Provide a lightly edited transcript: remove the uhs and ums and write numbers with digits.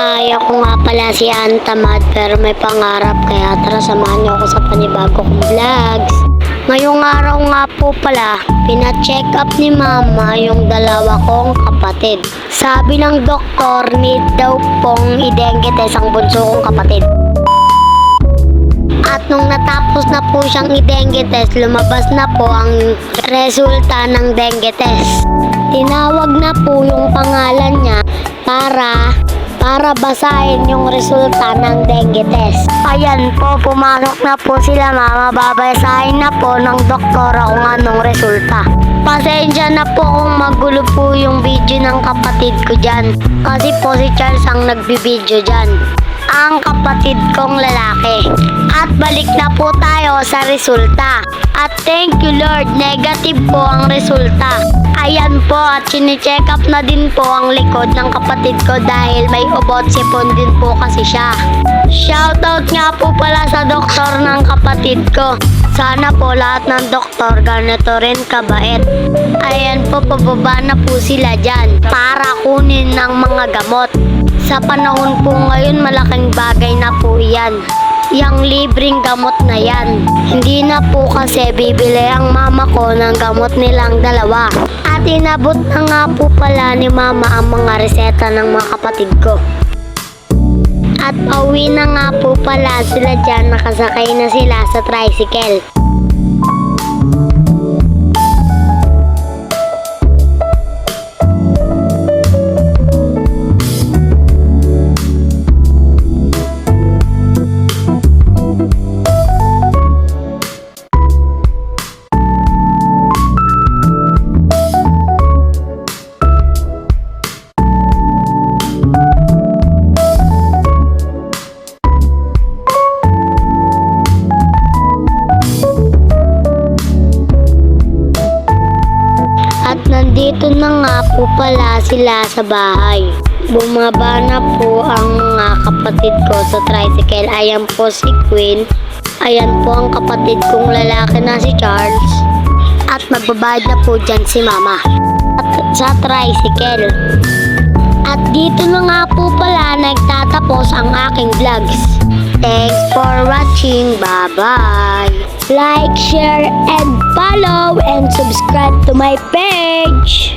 Ako nga pala si Antamad pero may pangarap kaya tara samahan niyo ako sa panibago kong vlogs. Ngayong araw nga po pala, pina-check up ni mama yung dalawa kong kapatid. Sabi ng doktor, need daw pong i-dengue test ang bunso kong kapatid. At nung natapos na po siyang i-dengue test, lumabas na po ang resulta ng dengue test. Tinawag na po yung pangalan niya para basahin yung resulta ng dengue test. Ayan po, pumasok na po sila mama. Babasahin na po ng doktora kung anong resulta. Pasensya na po kung magulo po yung video ng kapatid ko dyan. Kasi po si Charles ang nagbibideo dyan. Ang kapatid kong lalaki. At balik na po tayo sa resulta. At thank you Lord, negative po ang resulta. Ayan po, at sine-check up na din po ang likod ng kapatid ko dahil may ubot sipon din po kasi siya. Shoutout nga po pala sa doktor ng kapatid ko. Sana po lahat ng doktor ganito rin kabait. Ayan po, pababa na po sila dyan para kunin ng mga gamot. Sa panahon po ngayon, malaking bagay na po yan. Yang libreng gamot na yan. Hindi na po kasi bibili ang mama ko ng gamot nilang dalawa. At inabot na nga po pala ni mama ang mga reseta ng mga kapatid ko. At pauwi na nga po pala sila dyan, nakasakay na sila sa tricycle. Nandito na nga po pala sila sa bahay. Bumaba na po ang mga kapatid ko sa tricycle. Ayan po si Queen. Ayan po ang kapatid kong lalaki na si Charles. At magbabayad na po dyan si Mama. At sa tricycle. At dito na nga po pala nagtatapos ang aking vlogs. Thanks for watching. Bye-bye. Like, share, and follow, and subscribe to my page.